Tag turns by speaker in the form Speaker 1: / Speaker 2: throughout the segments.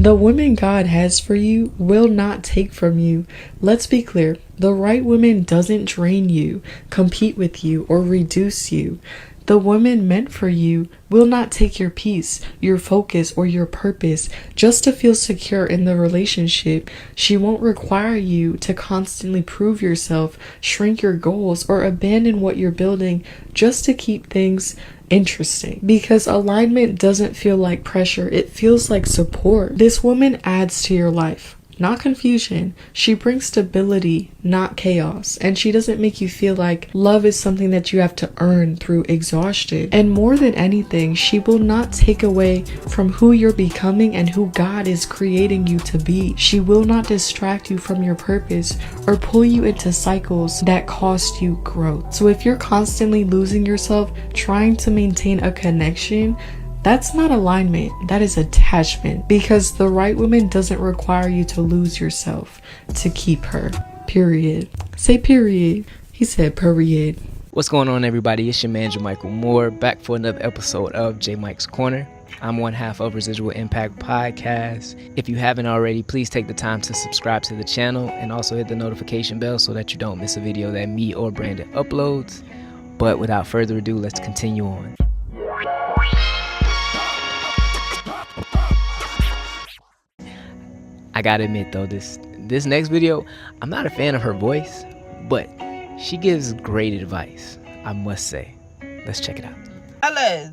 Speaker 1: The woman God has for you will not take from you. Let's be clear. The right woman doesn't drain you, compete with you, or reduce you. The woman meant for you will not take your peace, your focus, or your purpose just to feel secure in the relationship. She won't require you to constantly prove yourself, shrink your goals, or abandon what you're building just to keep things interesting. Because alignment doesn't feel like pressure, it feels like support. This woman adds to your life, not confusion. She brings stability, not chaos. And she doesn't make you feel like love is something that you have to earn through exhaustion. And more than anything, she will not take away from who you're becoming and who God is creating you to be. She will not distract you from your purpose or pull you into cycles that cost you growth. So if you're constantly losing yourself trying to maintain a connection, that's not alignment, that is attachment, because the right woman doesn't require you to lose yourself to keep her. Period. Say period. He said period.
Speaker 2: What's going on, everybody? It's your man, Michael Moore, back for another episode of J Mike's Corner. I'm one half of Residual Impact Podcast. If you haven't already, please take the time to subscribe to the channel and also hit the notification bell so that you don't miss a video that me or Brandon uploads. But without further ado, let's continue on. I gotta admit though, this next video, I'm not a fan of her voice, but she gives great advice, I must say. Let's check it out.
Speaker 3: Fellas,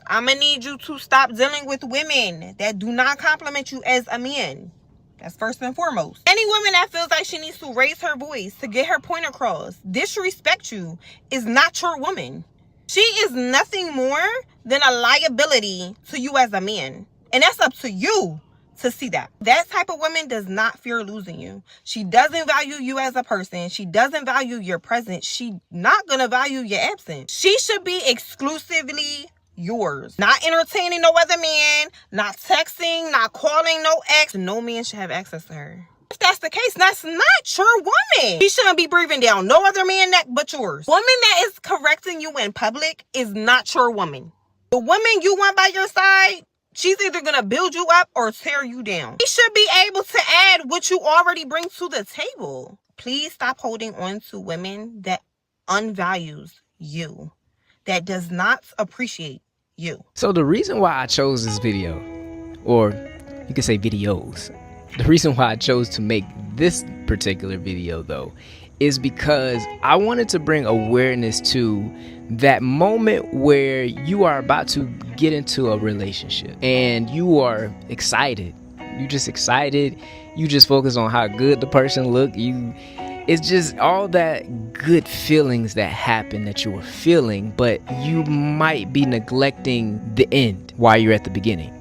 Speaker 3: I'm gonna need you to stop dealing with women that do not compliment you as a man. That's first and foremost. Any woman that feels like she needs to raise her voice to get her point across, disrespect you, is not your woman. She is nothing more than a liability to you as a man. And that's up to you to see that. That type of woman does not fear losing you. She doesn't value you as a person. She doesn't value your presence. She not gonna value your absence. She should be exclusively yours. Not entertaining no other man, not texting, not calling no ex. No man should have access to her. If that's the case, that's not your woman. She shouldn't be breathing down no other man neck but yours. Woman that is correcting you in public is not your woman. The woman you want by your side, she's either going to build you up or tear you down. She should be able to add what you already bring to the table. Please stop holding on to women that unvalues you, that does not appreciate you.
Speaker 2: So the reason why I chose this video, or you could say videos, the reason why I chose to make this particular video though, is because I wanted to bring awareness to that moment where you are about to get into a relationship and you are excited. You just excited. You just focus on how good the person look. It's just all that good feelings that happen that you were feeling, but you might be neglecting the end while you're at the beginning.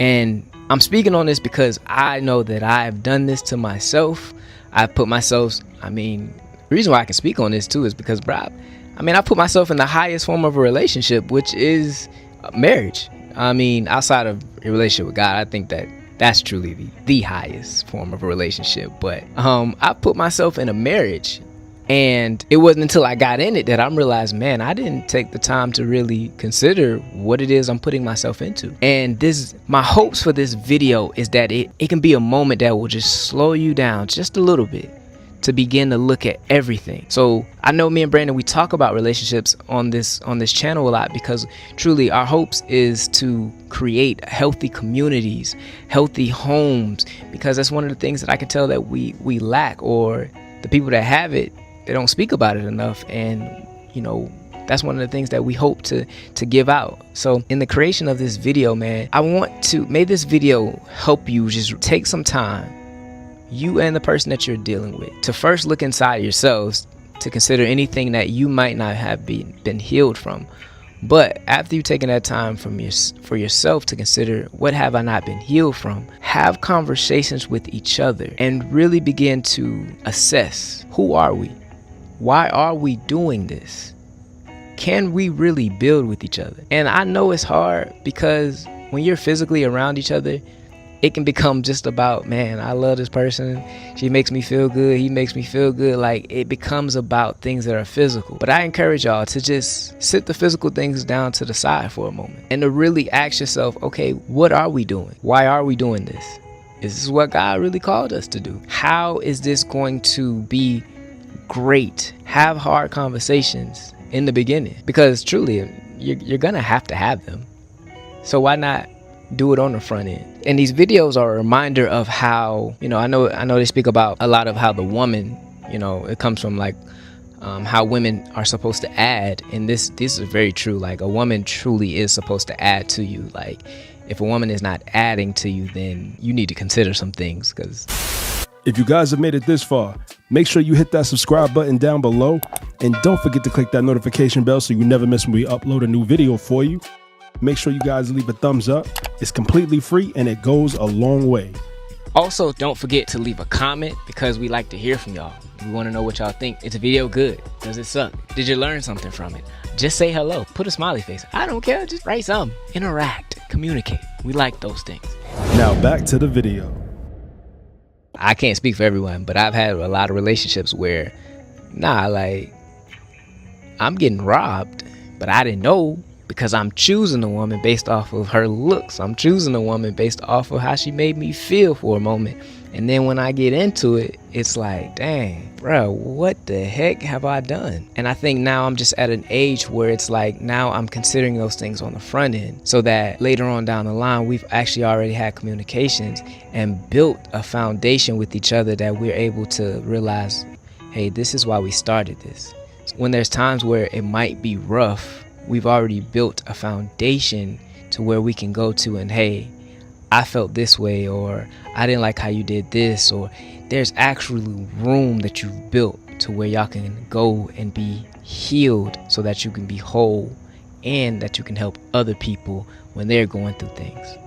Speaker 2: And I'm speaking on this because I know that I've done this to myself. I've put myself, the reason why I can speak on this too is because, I put myself in the highest form of a relationship, which is marriage. Outside of a relationship with God, I think that that's truly the highest form of a relationship. But I put myself in a marriage, and it wasn't until I got in it that I'm realized, man, I didn't take the time to really consider what it is I'm putting myself into. And my hopes for this video is that it can be a moment that will just slow you down just a little bit to begin to look at everything. So I know me and Brandon, we talk about relationships on this channel a lot because truly our hopes is to create healthy communities, healthy homes, because that's one of the things that I can tell that we lack, or the people that have it, they don't speak about it enough. And that's one of the things that we hope to give out. So in the creation of this video, man, I want to make this video help you just take some time, you and the person that you're dealing with, to first look inside yourselves to consider anything that you might not have been healed from. But after you've taken that time for yourself to consider, what have I not been healed from? Have conversations with each other and really begin to assess, who are we? Why are we doing this? Can we really build with each other? And I know it's hard because when you're physically around each other, it can become just about, man, I love this person. She makes me feel good. He makes me feel good. Like, it becomes about things that are physical. But I encourage y'all to just sit the physical things down to the side for a moment and to really ask yourself, okay, what are we doing? Why are we doing this? Is this what God really called us to do? How is this going to be great? Have hard conversations in the beginning, because truly you're gonna have to have them. So why not do it on the front end? And these videos are a reminder of how, I know they speak about a lot of how the woman, it comes from like how women are supposed to add, and this is very true. Like, a woman truly is supposed to add to you. Like, if a woman is not adding to you, then you need to consider some things. Because
Speaker 4: if you guys have made it this far, make sure you hit that subscribe button down below, and don't forget to click that notification bell so you never miss when we upload a new video for you. Make sure you guys leave a thumbs up. It's completely free and it goes a long way.
Speaker 2: also, don't forget to leave a comment, because we like to hear from y'all. We want to know what y'all think. Is the video good? Does it suck? Did you learn something from it? Just say hello. Put a smiley face. I don't care. Just write something. Interact. Communicate. We like those things.
Speaker 4: Now back to the video.
Speaker 2: I can't speak for everyone, but I've had a lot of relationships where, I'm getting robbed, but I didn't know, because I'm choosing a woman based off of her looks. I'm choosing a woman based off of how she made me feel for a moment. And then when I get into it, it's like, dang, bro, what the heck have I done? And I think now I'm just at an age where it's like, now I'm considering those things on the front end, so that later on down the line, we've actually already had communications and built a foundation with each other that we're able to realize, hey, this is why we started this. When there's times where it might be rough, we've already built a foundation to where we can go to and, hey, I felt this way, or I didn't like how you did this, or there's actually room that you've built to where y'all can go and be healed, so that you can be whole and that you can help other people when they're going through things.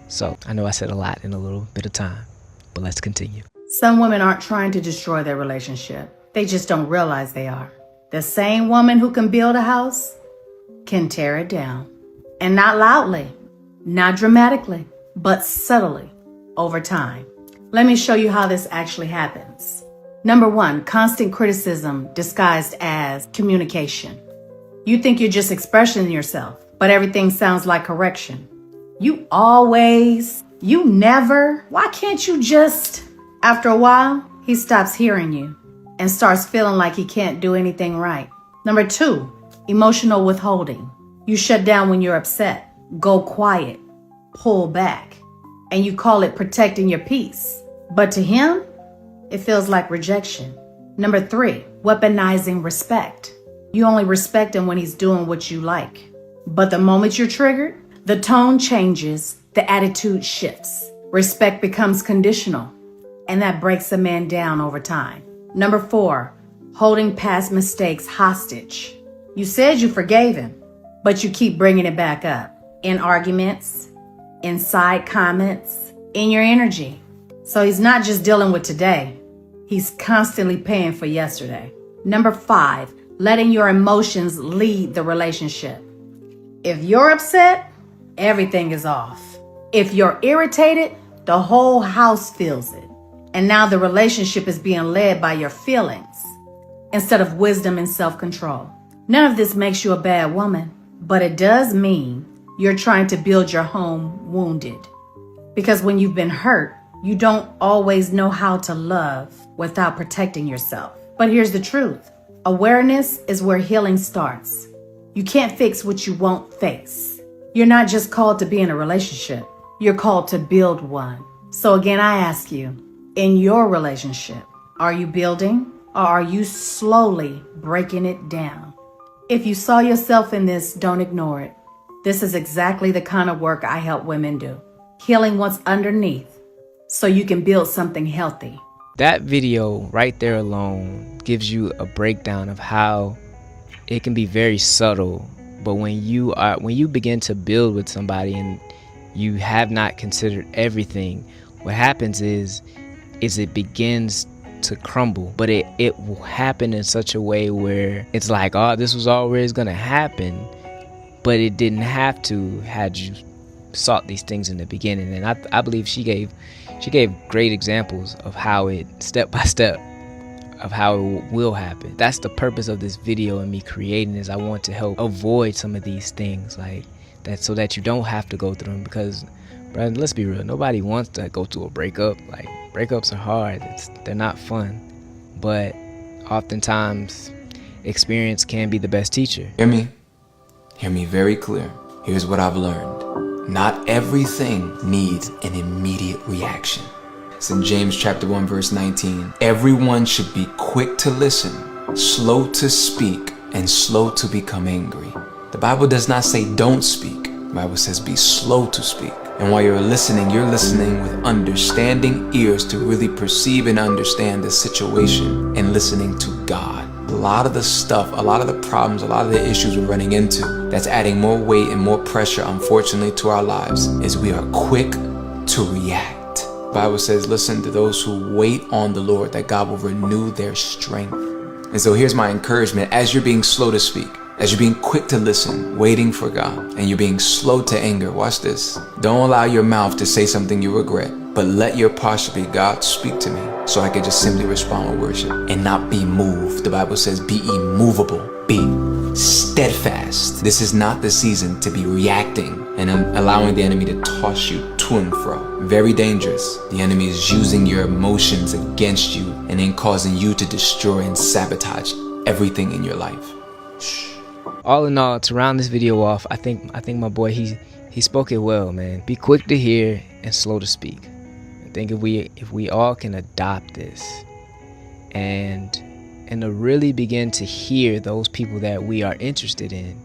Speaker 2: So I know I said a lot in a little bit of time, but let's continue.
Speaker 5: Some women aren't trying to destroy their relationship. They just don't realize they are. The same woman who can build a house can tear it down. And not loudly, not dramatically, but subtly over time. Let me show you how this actually happens. Number one, constant criticism disguised as communication. You think you're just expressing yourself, but everything sounds like correction. You always, you never, why can't you just? After a while, he stops hearing you and starts feeling like he can't do anything right. Number two, emotional withholding. You shut down when you're upset, go quiet, pull back, and you call it protecting your peace. But to him, it feels like rejection. Number three, weaponizing respect. You only respect him when he's doing what you like. But the moment you're triggered, the tone changes, the attitude shifts. Respect becomes conditional, and that breaks a man down over time. Number four, holding past mistakes hostage. You said you forgave him, but you keep bringing it back up in arguments, in side comments, in your energy. So he's not just dealing with today, he's constantly paying for yesterday. Number five, letting your emotions lead the relationship. If you're upset, everything is off. If you're irritated, the whole house feels it. And now the relationship is being led by your feelings instead of wisdom and self-control. None of this makes you a bad woman, but it does mean you're trying to build your home wounded. Because when you've been hurt, you don't always know how to love without protecting yourself. But here's the truth. Awareness is where healing starts. You can't fix what you won't face. You're not just called to be in a relationship. You're called to build one. So again, I ask you, in your relationship, are you building or are you slowly breaking it down? If you saw yourself in this, don't ignore it. This is exactly the kind of work I help women do. Healing what's underneath so you can build something healthy.
Speaker 2: That video right there alone gives you a breakdown of how it can be very subtle, but when you begin to build with somebody and you have not considered everything, what happens is it begins to crumble, but it will happen in such a way where it's like, oh, this was always gonna happen, but it didn't have to had you sought these things in the beginning. And I believe she gave great examples of how it, step by step, of how it will happen. That's the purpose of this video and me creating, is I want to help avoid some of these things like that, so that you don't have to go through them. Because But let's be real, nobody wants to go through a breakup. Like, breakups are hard, they're not fun, but oftentimes experience can be the best teacher.
Speaker 6: Hear me very clear. Here's what I've learned. Not everything needs an immediate reaction. It's in James chapter 1 verse 19. Everyone should be quick to listen, slow to speak, and slow to become angry. The Bible does not say don't speak. The Bible says be slow to speak. And while you're listening with understanding ears to really perceive and understand the situation, and listening to God. A lot of the stuff, a lot of the problems, a lot of the issues we're running into that's adding more weight and more pressure, unfortunately, to our lives is we are quick to react. The Bible says, listen to those who wait on the Lord, that God will renew their strength. And so here's my encouragement. As you're being slow to speak, as you're being quick to listen, waiting for God, and you're being slow to anger, watch this. Don't allow your mouth to say something you regret, but let your posture be, God, speak to me, so I can just simply respond with worship and not be moved. The Bible says, be immovable, be steadfast. This is not the season to be reacting and allowing the enemy to toss you to and fro. Very dangerous. The enemy is using your emotions against you and then causing you to destroy and sabotage everything in your life. Shh.
Speaker 2: All in all, to round this video off, I think my boy, he spoke it well, man. Be quick to hear and slow to speak. I think if we all can adopt this and to really begin to hear those people that we are interested in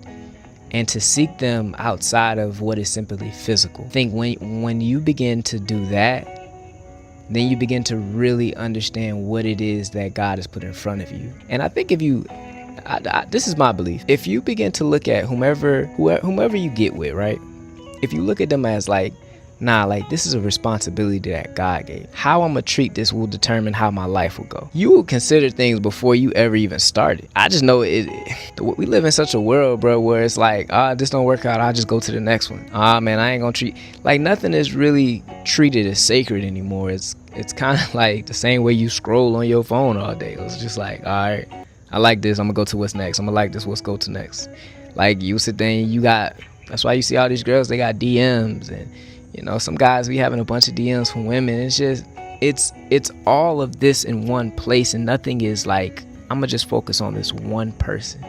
Speaker 2: and to seek them outside of what is simply physical. I think when you begin to do that, then you begin to really understand what it is that God has put in front of you. And I think if you this is my belief. If you begin to look at whomever you get with, right? If you look at them as like, nah, like this is a responsibility that God gave. How I'm gonna treat this will determine how my life will go. You will consider things before you ever even started. I just know we live in such a world, bro, where it's like, this don't work out, I'll just go to the next one. Man, I ain't gonna treat, like nothing is really treated as sacred anymore. It's kind of like the same way you scroll on your phone all day. It's just like, all right, I like this, I'm gonna go to what's next. I'm gonna like this, let's go to next. Like you sit there and that's why you see all these girls, they got DMs, and you know, some guys be having a bunch of DMs from women. It's just, it's all of this in one place, and nothing is like, I'm gonna just focus on this one person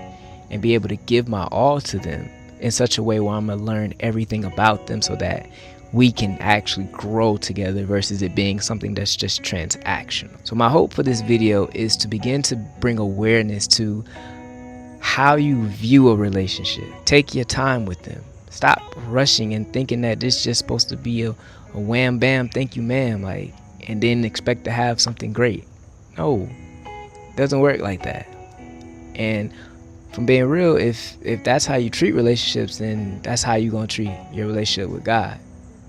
Speaker 2: and be able to give my all to them in such a way where I'm gonna learn everything about them so that we can actually grow together versus it being something that's just transactional. So my hope for this video is to begin to bring awareness to how you view a relationship. Take your time with them. Stop rushing and thinking that this is just supposed to be a wham bam thank you ma'am, like, and then expect to have something great. No, it doesn't work like that. And from being real, if that's how you treat relationships, then that's how you're gonna treat your relationship with God.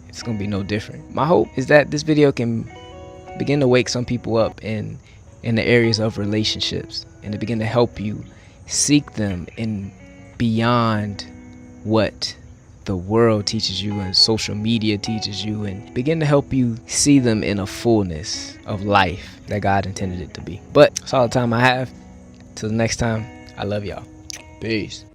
Speaker 2: It's gonna be no different. My hope is that this video can begin to wake some people up in the areas of relationships, and to begin to help you seek them in beyond what the world teaches you and social media teaches you, and begin to help you see them in a fullness of life that God intended it to be. But that's all the time I have. Till the next time, I love y'all. Peace.